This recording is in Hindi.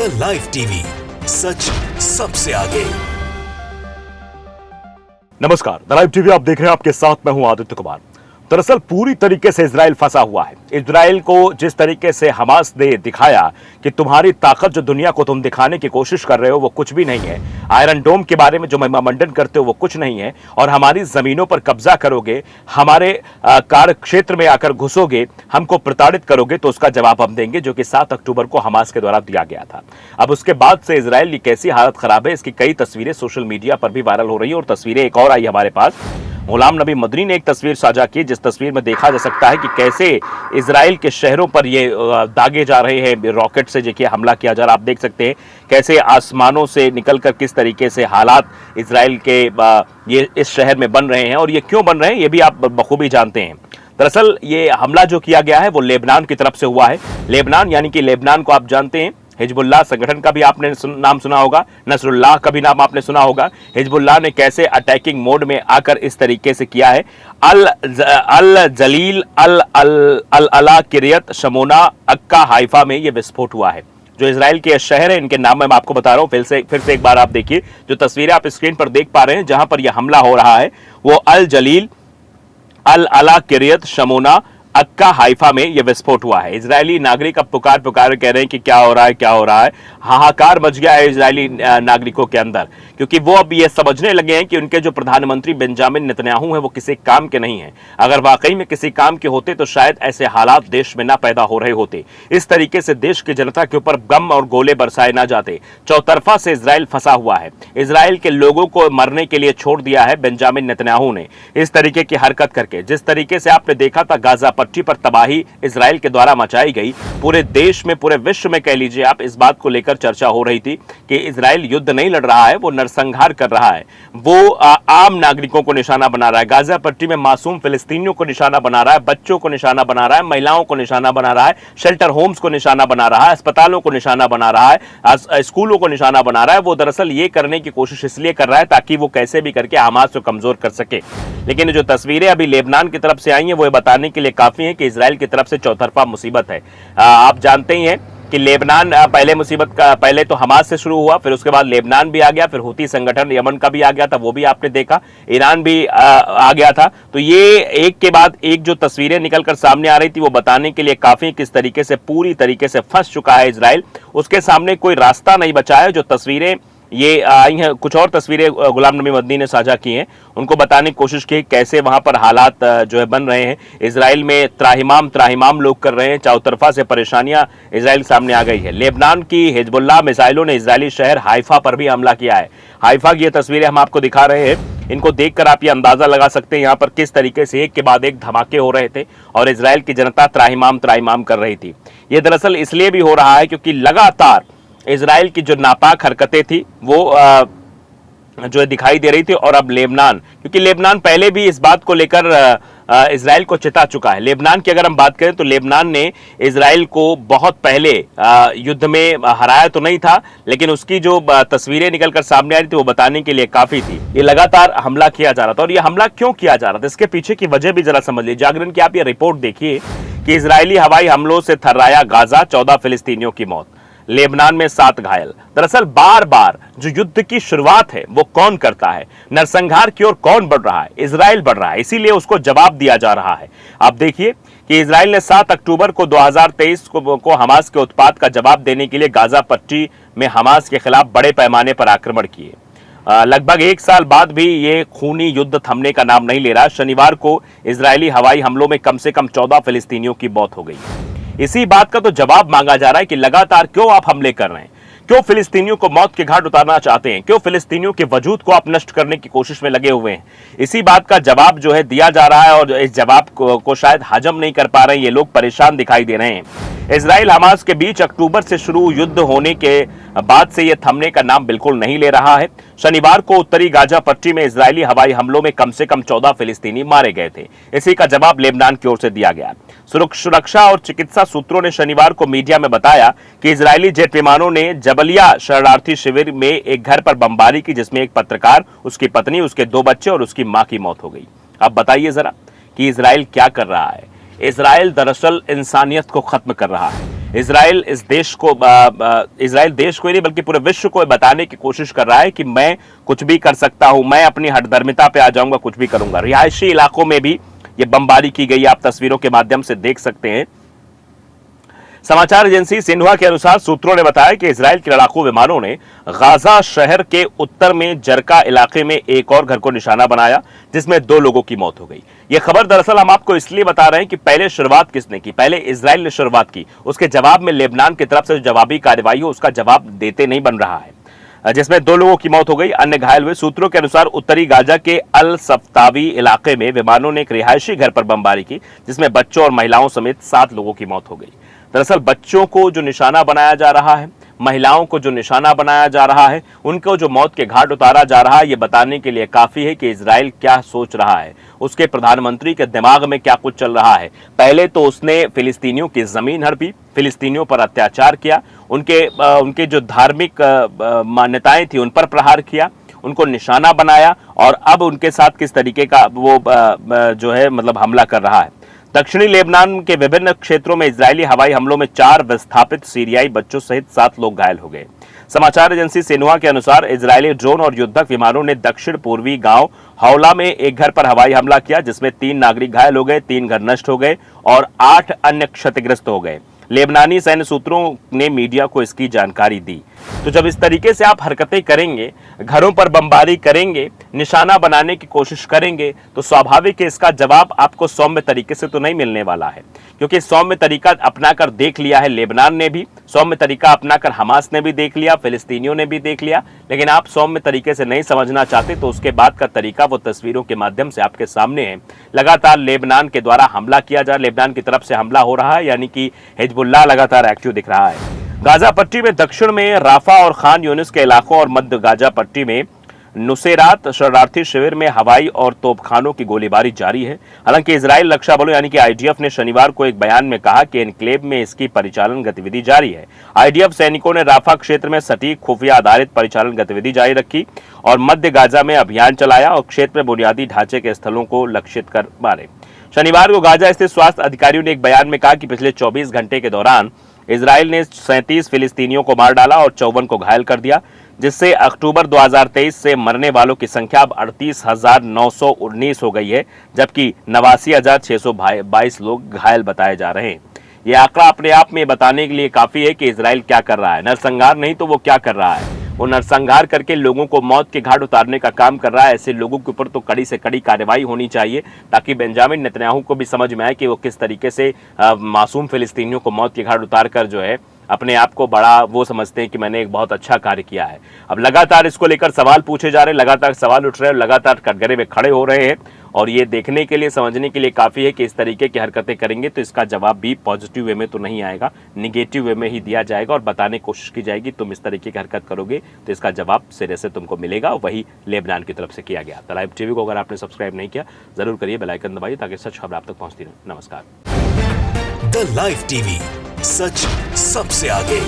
द लाइव टीवी, सच सबसे आगे। नमस्कार, द लाइव टीवी आप देख रहे हैं, आपके साथ मैं हूं आदित्य कुमार। दरअसल पूरी तरीके से इजराइल फंसा हुआ है। इजराइल को जिस तरीके से हमास ने दिखाया कि तुम्हारी ताकत जो दुनिया को तुम दिखाने की कोशिश कर रहे हो वो कुछ भी नहीं है, आयरन डोम के बारे में जो महिमामंडन करते हो वो कुछ नहीं है, और हमारी जमीनों पर कब्जा करोगे, हमारे कार्य क्षेत्र में आकर घुसोगे, हमको प्रताड़ित करोगे, तो उसका जवाब हम देंगे, जो कि 7 अक्टूबर को हमास के द्वारा दिया गया था। अब उसके बाद से इजराइल की कैसी हालत खराब है, इसकी कई तस्वीरें सोशल मीडिया पर भी वायरल हो रही है। और तस्वीरें एक और आई हमारे पास, गुलाम नबी मदनी ने एक तस्वीर साझा की, जिस तस्वीर में देखा जा सकता है कि कैसे इजराइल के शहरों पर ये दागे जा रहे हैं, रॉकेट से देखिए हमला किया जा रहा है। आप देख सकते हैं कैसे आसमानों से निकलकर किस तरीके से हालात इजराइल के ये इस शहर में बन रहे हैं, और ये क्यों बन रहे हैं ये भी आप बखूबी जानते हैं। दरअसल ये हमला जो किया गया है वो लेबनान की तरफ से हुआ है। लेबनान यानी कि लेबनान को आप जानते हैं, हिजबुल्लाह संगठन का भी आपने नाम सुना होगा, नसरुल्लाह का भी नाम आपने सुना होगा। हिजबुल्लाह ने कैसे अटैकिंग मोड में आकर इस तरीके से किया है। अल जलील अल अला किरियत शमोना अक्का हाइफा में ये विस्फोट हुआ है। जो इजराइल के शहर है, इनके नाम मैं आपको बता रहा हूं, फिर से एक बार आप देखिए। जो तस्वीरें आप स्क्रीन पर देख पा रहे हैं जहां पर यह हमला हो रहा है वो अल जलील अल अला किरियत शमोना अक्का हाइफा में यह विस्फोट हुआ है। इजरायली नागरिक अब पुकार कह रहे हैं कि क्या हो रहा है, क्या हो रहा है। हाहाकार मच गया है इजरायली नागरिकों के अंदर, क्योंकि वो अब ये समझने लगे हैं कि उनके जो प्रधानमंत्री बेंजामिन नेतन्याहू हैं वो किसी काम के नहीं हैं। अगर वाकई में किसी काम के होते तो शायद ऐसे हालात देश में ना पैदा हो रहे होते। इस तरीके से देश की जनता के ऊपर गम और गोले बरसाए ना जाते। चौतरफा से इजराइल फंसा हुआ है। इजराइल के लोगों को मरने के लिए छोड़ दिया है बेंजामिन नेतन्याहू ने, इस तरीके की हरकत करके। जिस तरीके से आपने देखा था गाजा पट्टी पर तबाही इजराइल के द्वारा मचाई गई, पूरे देश में, पूरे विश्व में कह लीजिए आप, इस बात को लेकर चर्चा हो रही थी कि इजराइल युद्ध नहीं लड़ रहा है, वो नरसंहार कर रहा है। वो आम नागरिकों को निशाना बना रहा है। गाजा पट्टी में मासूम फिलिस्तीनियों को निशाना बना रहा है, बच्चों को निशाना बना रहा है, महिलाओं को निशाना बना रहा है, शेल्टर होम्स को निशाना बना रहा है, अस्पतालों को निशाना बना रहा है, स्कूलों को निशाना बना रहा है। वो दरअसल ये करने की कोशिश इसलिए कर रहा है ताकि वो कैसे भी करके हमास को कमजोर कर सके। लेकिन जो तस्वीरें अभी लेबनान की तरफ से आई हैं वो बताने के लिए काफी है कि इजराइल की तरफ से चौतरफा मुसीबत है। आप जानते ही हैं कि लेबनान पहले तो हमास से शुरू हुआ, फिर उसके बाद लेबनान भी आ गया, फिर हुती संगठन यमन का भी आ गया था, वो भी आपने देखा, ईरान भी आ गया था। तो ये एक के बाद एक जो तस्वीरें निकलकर सामने आ रही थी वो बताने के लिए काफी किस तरीके से पूरी तरीके से फंस चुका है इजराइल। उसके सामने कोई रास्ता नहीं बचा है। जो तस्वीरें ये आई हैं, कुछ और तस्वीरें गुलाम नबी मदनी ने साझा की हैं, उनको बताने की कोशिश की कैसे वहां पर हालात जो है बन रहे हैं। इजराइल में त्राहिमाम लोग कर रहे हैं, चारों तरफा से परेशानियां इजराइल सामने आ गई है। लेबनान की हिजबुल्लाह मिसाइलों ने इजरायली शहर हाइफा पर भी हमला किया है। हाइफा की ये तस्वीरें हम आपको दिखा रहे हैं, इनको देखकर आप ये अंदाजा लगा सकते हैं यहाँ पर किस तरीके से एक के बाद एक धमाके हो रहे थे और इजराइल की जनता त्राहिमाम कर रही थी। ये दरअसल इसलिए भी हो रहा है क्योंकि लगातार इजराइल की जो नापाक हरकतें थी वो जो है दिखाई दे रही थी। और अब लेबनान, क्योंकि लेबनान पहले भी इस बात को लेकर इजराइल को चिता चुका है। लेबनान की अगर हम बात करें तो लेबनान ने इजराइल को बहुत पहले युद्ध में हराया तो नहीं था, लेकिन उसकी जो तस्वीरें निकलकर सामने आ रही थी वो बताने के लिए काफी थी। ये लगातार हमला किया जा रहा था, और ये हमला क्यों किया जा रहा था इसके पीछे की वजह भी जरा समझ लीजिए। जागरण की आप ये रिपोर्ट देखिए कि इजरायली हवाई हमलों से थर्राया गाजा, 14 फिलिस्तीनियों की मौत, लेबनान में 7 घायल। दरअसल बार बार जो युद्ध की शुरुआत है वो कौन करता है, नरसंहार की ओर कौन बढ़ रहा है, इजराइल बढ़ रहा है, इसीलिए उसको जवाब दिया जा रहा है। आप देखिए कि इजराइल ने 7 अक्टूबर को 2023 को हमास के उत्पात का जवाब देने के लिए गाजा पट्टी में हमास के खिलाफ बड़े पैमाने पर आक्रमण किए। लगभग 1 साल बाद भी ये खूनी युद्ध थमने का नाम नहीं ले रहा। शनिवार को इजरायली हवाई हमलों में कम से कम 14 फिलिस्तीनियों की मौत हो गई। इसी बात का तो जवाब मांगा जा रहा है कि लगातार क्यों आप हमले कर रहे हैं, क्यों फिलिस्तीनियों को मौत के घाट उतारना चाहते हैं, क्यों फिलिस्तीनियों के वजूद को आप नष्ट करने की कोशिश में लगे हुए हैं। इसी बात का जवाब जो है दिया जा रहा है, और इस जवाब को शायद हजम नहीं कर पा रहे हैं ये लोग, परेशान दिखाई दे रहे हैं। इजराइल हमास के बीच अक्टूबर से शुरू युद्ध होने के बाद से यह थमने का नाम बिल्कुल नहीं ले रहा है। शनिवार को उत्तरी गाजा पट्टी में इजरायली हवाई हमलों में कम से कम 14 फिलिस्तीनी मारे गए थे। इसी का जवाब लेबनान की ओर से दिया गया। सुरक्षा और चिकित्सा सूत्रों ने शनिवार को मीडिया में बताया कि इजरायली जेट विमानों ने जबलिया शरणार्थी शिविर में एक घर पर बमबारी की, जिसमें एक पत्रकार, उसकी पत्नी, उसके 2 बच्चे और उसकी मां की मौत हो गई। अब बताइए जरा कि इजराइल क्या कर रहा है। इजराइल दरअसल इंसानियत को खत्म कर रहा है। इसराइल इसराइल देश को ही नहीं बल्कि पूरे विश्व को बताने की कोशिश कर रहा है कि मैं कुछ भी कर सकता हूं, मैं अपनी हठधर्मिता पे आ जाऊंगा, कुछ भी करूंगा। रिहायशी इलाकों में भी ये बमबारी की गई, आप तस्वीरों के माध्यम से देख सकते हैं। समाचार एजेंसी सिन्हुआ के अनुसार सूत्रों ने बताया कि इजराइल के लड़ाकू विमानों ने गाजा शहर के उत्तर में जरका इलाके में एक और घर को निशाना बनाया, जिसमें 2 लोगों की मौत हो गई। यह खबर दरअसल हम आपको इसलिए बता रहे हैं कि पहले शुरुआत किसने की? पहले इजराइल ने शुरुआत की, उसके जवाब में लेबनान की तरफ से जो जवाबी कार्रवाई हो उसका जवाब देते नहीं बन रहा है, जिसमें 2 लोगों की मौत हो गई, अन्य घायल हुए। सूत्रों के अनुसार उत्तरी गाजा के अल सफ्तावी इलाके में विमानों ने एक रिहायशी घर पर बमबारी की, जिसमें बच्चों और महिलाओं समेत 7 लोगों की मौत हो गई। दरअसल बच्चों को जो निशाना बनाया जा रहा है, महिलाओं को जो निशाना बनाया जा रहा है, उनको जो मौत के घाट उतारा जा रहा है, ये बताने के लिए काफी है कि इजराइल क्या सोच रहा है, उसके प्रधानमंत्री के दिमाग में क्या कुछ चल रहा है। पहले तो उसने फिलिस्तीनियों की जमीन हड़पी, फिलिस्तीनियों पर अत्याचार किया, उनके जो धार्मिक मान्यताएं थी उन पर प्रहार किया, उनको निशाना बनाया, और अब उनके साथ किस तरीके का वो जो है मतलब हमला कर रहा है। दक्षिणी लेबनान के विभिन्न क्षेत्रों में इजरायली हवाई हमलों में 4 विस्थापित सीरियाई बच्चों सहित 7 लोग घायल हो गए। समाचार एजेंसी सिन्हुआ के अनुसार इजरायली ड्रोन और युद्धक विमानों ने दक्षिण पूर्वी गांव हौला में एक घर पर हवाई हमला किया, जिसमें 3 नागरिक घायल हो गए, 3 घर नष्ट हो गए और 8 अन्य क्षतिग्रस्त हो गए। लेबनानी सैन्य सूत्रों ने मीडिया को इसकी जानकारी दी। तो जब इस तरीके से आप हरकतें करेंगे, घरों पर बमबारी करेंगे, निशाना बनाने की कोशिश करेंगे, तो स्वाभाविक है इसका जवाब आपको सौम्य तरीके से तो नहीं मिलने वाला है, क्योंकि सौम्य तरीका अपनाकर देख लिया है लेबनान ने भी, सौम्य तरीका अपनाकर हमास ने भी देख लिया, फिलिस्तीनियों ने भी देख लिया। लेकिन आप सौम्य तरीके से नहीं समझना चाहते तो उसके बाद का तरीका वो तस्वीरों के माध्यम से आपके सामने है। लगातार लेबनान के द्वारा हमला किया जा, लेबनान की तरफ से हमला हो रहा है, यानी कि हिजबुल्लाह लगातार एक्टिव दिख रहा है। गाजा पट्टी में दक्षिण में राफा और खान यूनिस के इलाकों और मध्य गाजा पट्टी में नुसेरात शरणार्थी शिविर में हवाई और तोपखानों की गोलीबारी जारी है। हालांकि इजराइल रक्षा बलों यानी कि आईडीएफ ने शनिवार को एक बयान में कहा कि एनक्लेव में इसकी परिचालन गतिविधि जारी है। आईडीएफ सैनिकों ने राफा क्षेत्र में सटीक खुफिया आधारित परिचालन गतिविधि जारी रखी और मध्य गाजा में अभियान चलाया और क्षेत्र में बुनियादी ढांचे के स्थलों को लक्षित कर मारे। शनिवार को गाजा स्थित स्वास्थ्य अधिकारियों ने एक बयान में कहा कि पिछले 24 घंटे के दौरान इजराइल ने 37 फिलिस्तीनियों को मार डाला और 54 को घायल कर दिया, जिससे अक्टूबर 2023 से मरने वालों की संख्या अब 38,919 हो गई है, जबकि 89,622 लोग घायल बताए जा रहे हैं। यह आंकड़ा अपने आप में बताने के लिए काफी है कि इजराइल क्या कर रहा है। नरसंहार नहीं तो वो क्या कर रहा है, वो नरसंहार करके लोगों को मौत के घाट उतारने का काम कर रहा है। ऐसे लोगों के ऊपर तो कड़ी से कड़ी कार्रवाई होनी चाहिए, ताकि बेंजामिन नेतन्याहू को भी समझ में आए कि वो किस तरीके से मासूम फिलिस्तीनियों को मौत के घाट उतार कर जो है अपने आप को बड़ा वो समझते हैं कि मैंने एक बहुत अच्छा कार्य किया है। अब लगातार इसको लेकर सवाल पूछे जा रहे हैं, लगातार सवाल उठ रहे हैं, लगातार कटघरे में खड़े हो रहे हैं, और ये देखने के लिए समझने के लिए काफ़ी है कि इस तरीके की हरकतें करेंगे तो इसका जवाब भी पॉजिटिव वे में तो नहीं आएगा, निगेटिव वे में ही दिया जाएगा और बताने की कोशिश की जाएगी तुम इस तरीके की हरकत करोगे तो इसका जवाब सिरे से तुमको मिलेगा। वही लेबनान की तरफ से किया गया। द लाइव टीवी को अगर आपने सब्सक्राइब नहीं किया जरूर करिए, बेल आइकन दबाइए ताकि सच खबर आप तक पहुंचती रहे। नमस्कार। द लाइव टीवी, सच सबसे आगे।